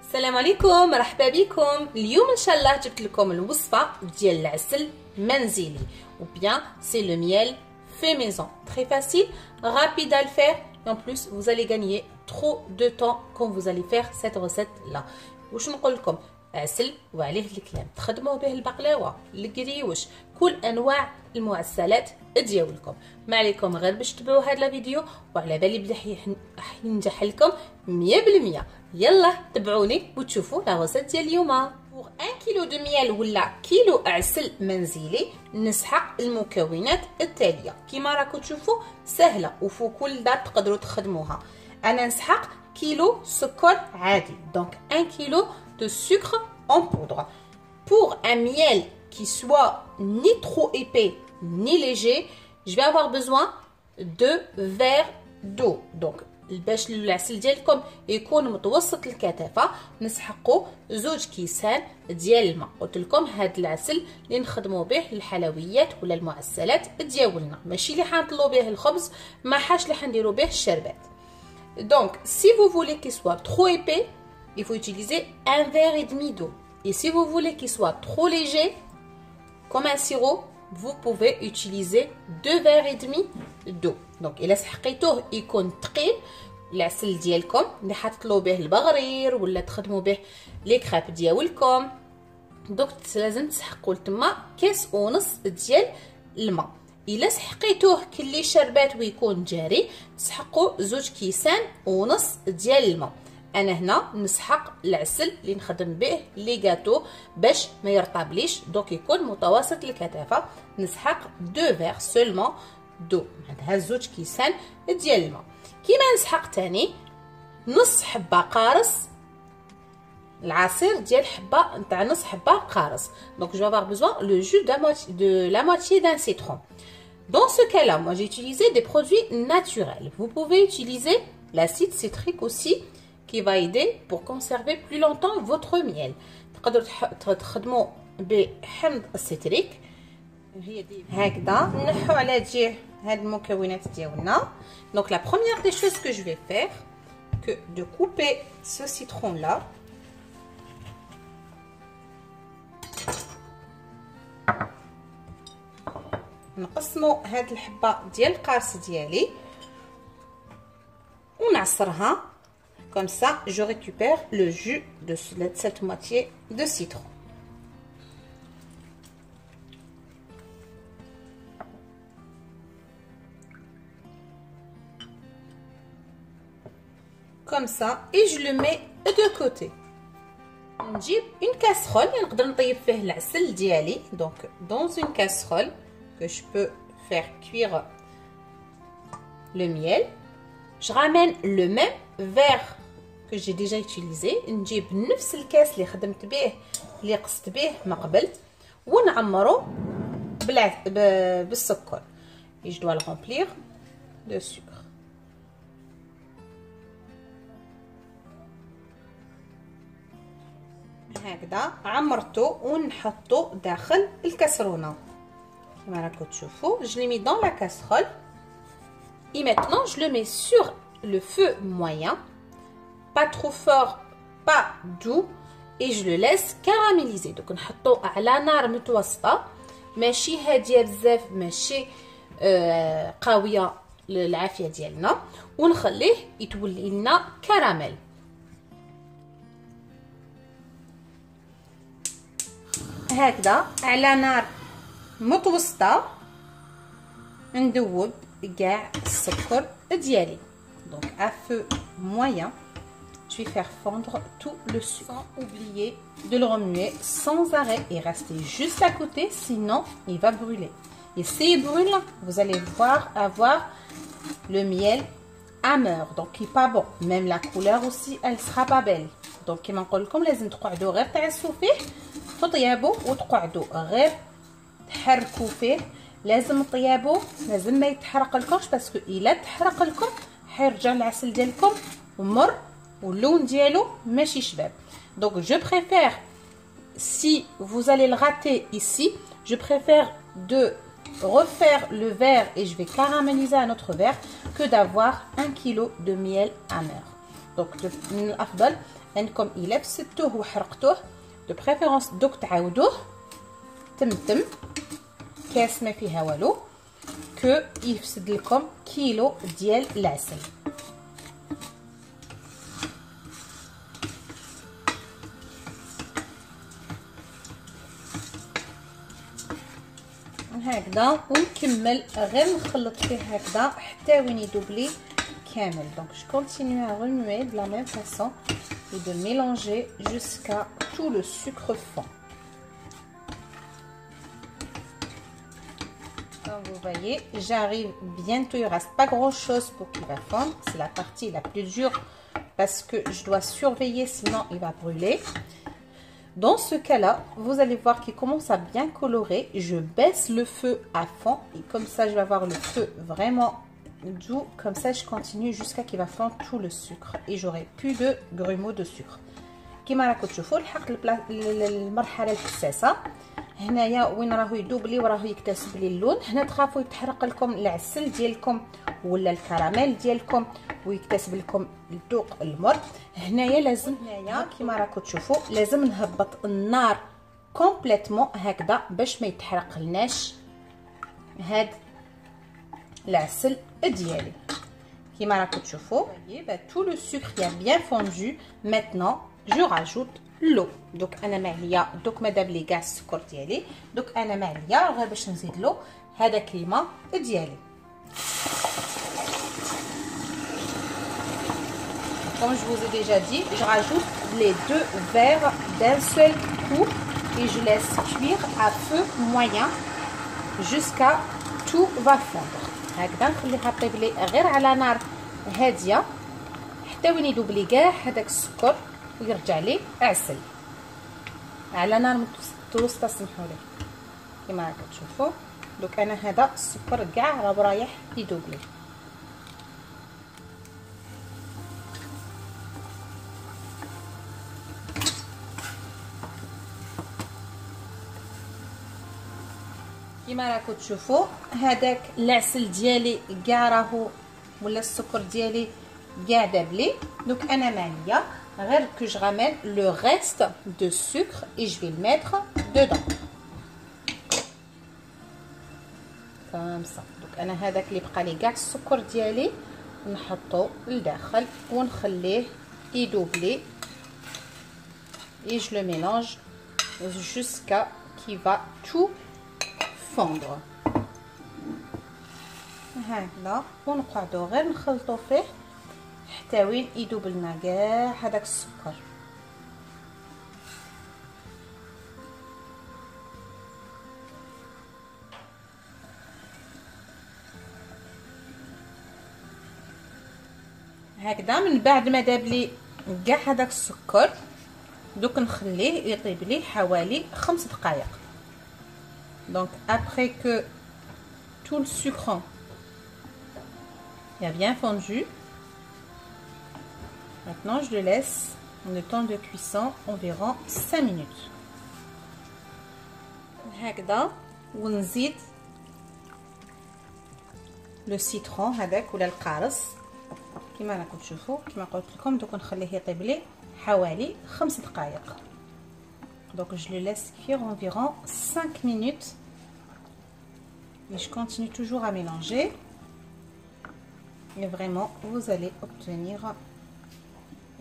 السلام عليكم، مرحبا بكم. اليوم ان شاء الله جبت لكم الوصفه ديال العسل منزلي ou bien c'est le miel fait maison. Très facile, rapide à le faire et en plus vous allez gagner trop de temps quand vous allez faire cette recette là. واش نقول لكم؟ عسل وعليه الكلام، تخدموا به البقلاوه، القريوش، كل انواع المعسلات ديالكم. ما عليكم غير باش تتبعوا هذا الفيديو وعلى بالي بدا ينجح لكم 100%. يلا تبعوني وتشوفوا لا غوسيت ديال اليوم. بوغ 1 كيلو دو ميال ولا كيلو عسل منزلي نسحق المكونات التاليه كيما راكم تشوفوا، سهله وفوق كل دار تقدروا تخدموها. انا نسحق كيلو سكر عادي، دونك 1 كيلو de sucre en poudre. Pour un miel qui soit ni trop épais ni léger, je vais avoir besoin de verres d'eau. Donc باش العسل ديالكم يكون متوسط الكثافه نسحقوا 2 كيسان ديال الماء. قلت لكم هذا العسل اللي نخدموا به الحلويات ولا المعسلات ديالنا، ماشي اللي حنطلوا به الخبز، ما حاش اللي حنديروا به الشربات. Donc si vous voulez qu'il soit trop épais, il faut utiliser 1 verre et demi d'eau. Et si vous voulez qu'il soit trop léger, comme un sirop, vous pouvez utiliser 2 verres et demi d'eau. Donc إلا سحقيتوه يكون ثقيل العسل ديالكم اللي حتطلوا به البغرير ولا تخدموا به لي كريب ديالكم، دونك لازم تسحقوا تما كاس ونص ديال الماء. إلا سحقيتوه كلي شربات ويكون جاري تسحقوا 2 كيسان ونص ديال الماء. انا هنا نسحق العسل اللي نخدم به لي غاتو باش ما يرطبليش، دونك يكون متوسط الكثافه. نسحق 2 فيغ سولمون دو، عندها 2 كيسان ديال الماء. كيما نسحق تاني نص حبه قارص، العصير ديال حبه نتاع نص حبه قارص. دونك جو افوار besoin le jus de la moitié d'un citron. Dans ce cas-là, moi j'ai utilisé des produits naturels. Vous pouvez utiliser l'acide citrique aussi qui va aider pour conserver plus longtemps votre miel. تقدروا تخدموا بحمض السيتريك هكذا، نحو على جهه هاد المكونات ديالنا. Donc la première des choses que je vais faire que de couper ce citron là. نقسموا هاد الحبه ديال القارص ديالي ونعصرها. Comme ça, je récupère le jus de cette moitié de citron. Comme ça, et je le mets de côté. نجيب une casserole نقدر نطيب فيه العسل ديالي. Donc, dans une casserole que je peux faire cuire le miel, je ramène le même verre que j'ai déjà utilisé. نجيب نفس الكاس اللي خدمت به اللي قصت به من قبل ونعمره بالسكر. et je dois le remplir de sucre. هكذا عمرته ونحطه داخل الكاسرونه كما راكم تشوفوا. je l'ai mis dans la casserole et maintenant je le mets sur le feu moyen, pas trop fort, pas doux, et je le laisse caraméliser. donc نحطو على نار متوسطه، ماشي هاديه بزاف ماشي قويه للعافيه ديالنا، ونخليه يتولي لنا كراميل. هكذا على نار متوسطه ندوب كاع السكر ديالي. donc à feu moyen je vais faire fondre tout le sucre sans oublier de le remuer sans arrêt et rester juste à côté, sinon il va brûler. et s'il brûle vous allez avoir le miel amer, donc il est pas bon. même la couleur aussi elle sera pas belle. donc كما نقول لكم لازم تقعدوا غير تعسوا فيه في طيابو وتقعدوا غير تحركوا فيه. لازم طيابو لازم ما يتحرق لكمش، باسكو الا تحرق لكم حيرجع العسل ديالكم ومر واللون ديالو ماشي شباب. donc je préfère, si vous allez le rater ici, je préfère de refaire le verre et je vais caraméliser un autre verre que d'avoir 1 kg de miel amer. Donc من الافضل عندكم الا فسدتوه وحرقتوه دو بريفيرونس دوك تعاودوه تم كاس ما فيها والو كو يفسد لكم كيلو ديال العسل. هكذا ونكمل غير نخلط فيه هكذا حتى وين يذوب لي كامل. دونك جو كونتينيو à remuer de la même façon et de mélanger jusqu'à tout le sucre fond. Comme vous voyez, j'arrive bientôt, il ne reste pas grand chose pour qu'il va fondre. C'est la partie la plus dure parce que je dois surveiller sinon il va brûler. Dans ce cas-là, vous allez voir qu'il commence à bien colorer. Je baisse le feu à fond et comme ça je vais avoir le feu vraiment doux. Comme ça je continue jusqu'à qu'il va fondre tout le sucre et j'aurai plus de grumeaux de sucre. كما راكم تشوفوا لحقت المرحله الحساسه هنايا وين راهو يذوب لي وراهو يكتسب لي اللون. هنا تخافوا يتحرق لكم العسل ديالكم ولا الكراميل ديالكم ويكتسب لكم الذوق المر. هنايا لازم كما راكم تشوفوا لازم نهبط النار كومبليتوم هكذا باش ما يتحرق لناش هاد العسل ديالي. كما راكم تشوفوا tout le sucre qui a bien fondu. Maintenant je rajoute l'eau. دوك انا معليا دوك ما داب لي كاع السكر ديالي. دوك انا معليا غير باش نزيد له هذاك الماء ديالي. Comme je vous ai déjà dit, je rajoute les 2 verres d'un seul coup et je laisse cuire à feu moyen jusqu'à tout va fondre. هكذا نخليها طيب لي غير على نار هاديه حتى وين يذوب لي كاع هذاك السكر ويرجع لي عسل على نار متوسطه. سمحوا لي كما راكم تشوفوا دوك انا هذا السكر كاع راه رايح يذوب لي. كما راكم تشوفوا هذاك العسل ديالي كاع راهو ولا السكر ديالي كاع داب لي. دونك انا معايا غير que je ramène le reste de sucre et je vais le mettre dedans comme ça. دونك انا هذاك اللي بقى لي كاع السكر ديالي نحطو لداخل ونخليه يذوب لي et je le mélange jusqu'à qu'il va tout fondre. هكذا ونقعدو غير نخلطو فيه حتى وين يذوب لنا كاع هذاك السكر. هكذا من بعد ما داب لي كاع هذاك السكر دوك نخليه يطيب لي حوالي 5 دقائق. Donc après que tout le sucre a bien fondu, maintenant je le laisse le temps de cuisson environ 5 minutes. هكذا ونزيد لو سيترون هذاك ولا القارص كما راكم تشوفوا. كما قلت لكم دوك نخليه يطيب لي حوالي 5 دقائق. Donc je le laisse cuire environ 5 minutes et je continue toujours à mélanger et vraiment vous allez obtenir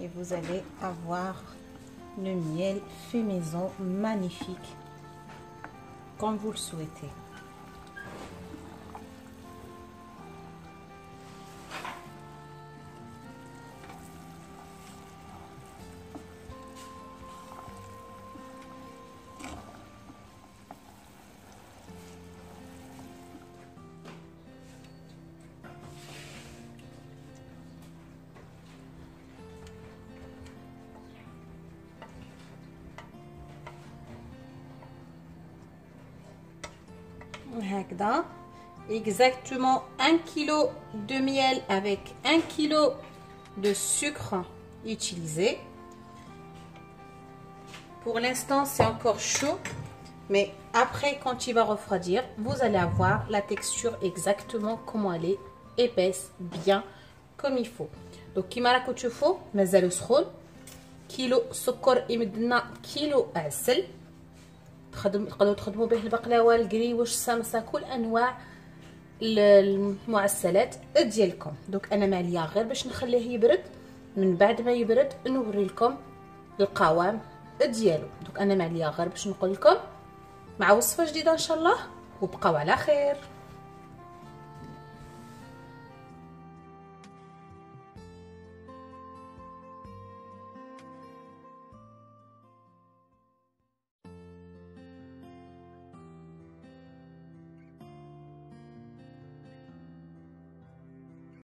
et vous allez avoir le miel fait maison magnifique comme vous le souhaitez. هكذا exactement 1 kg de miel avec 1 kg de sucre utilisé. Pour l'instant c'est encore chaud, mais après quand il va refroidir vous allez avoir la texture exactement comment elle est, épaisse, bien comme il faut. Donc كما راكم تشوفوا مازالو سخون كيلو سكر يمدنا كيلو عسل. تقدروا تخدموا به البقلاوه، القريوش، السمسه، كل انواع المعسلات ديالكم. دوك انا معليا غير باش نخليه يبرد، من بعد ما يبرد نوري لكم القوام ديالو. دوك انا معليا غير باش نقول لكم مع وصفه جديده ان شاء الله، وبقاو على خير.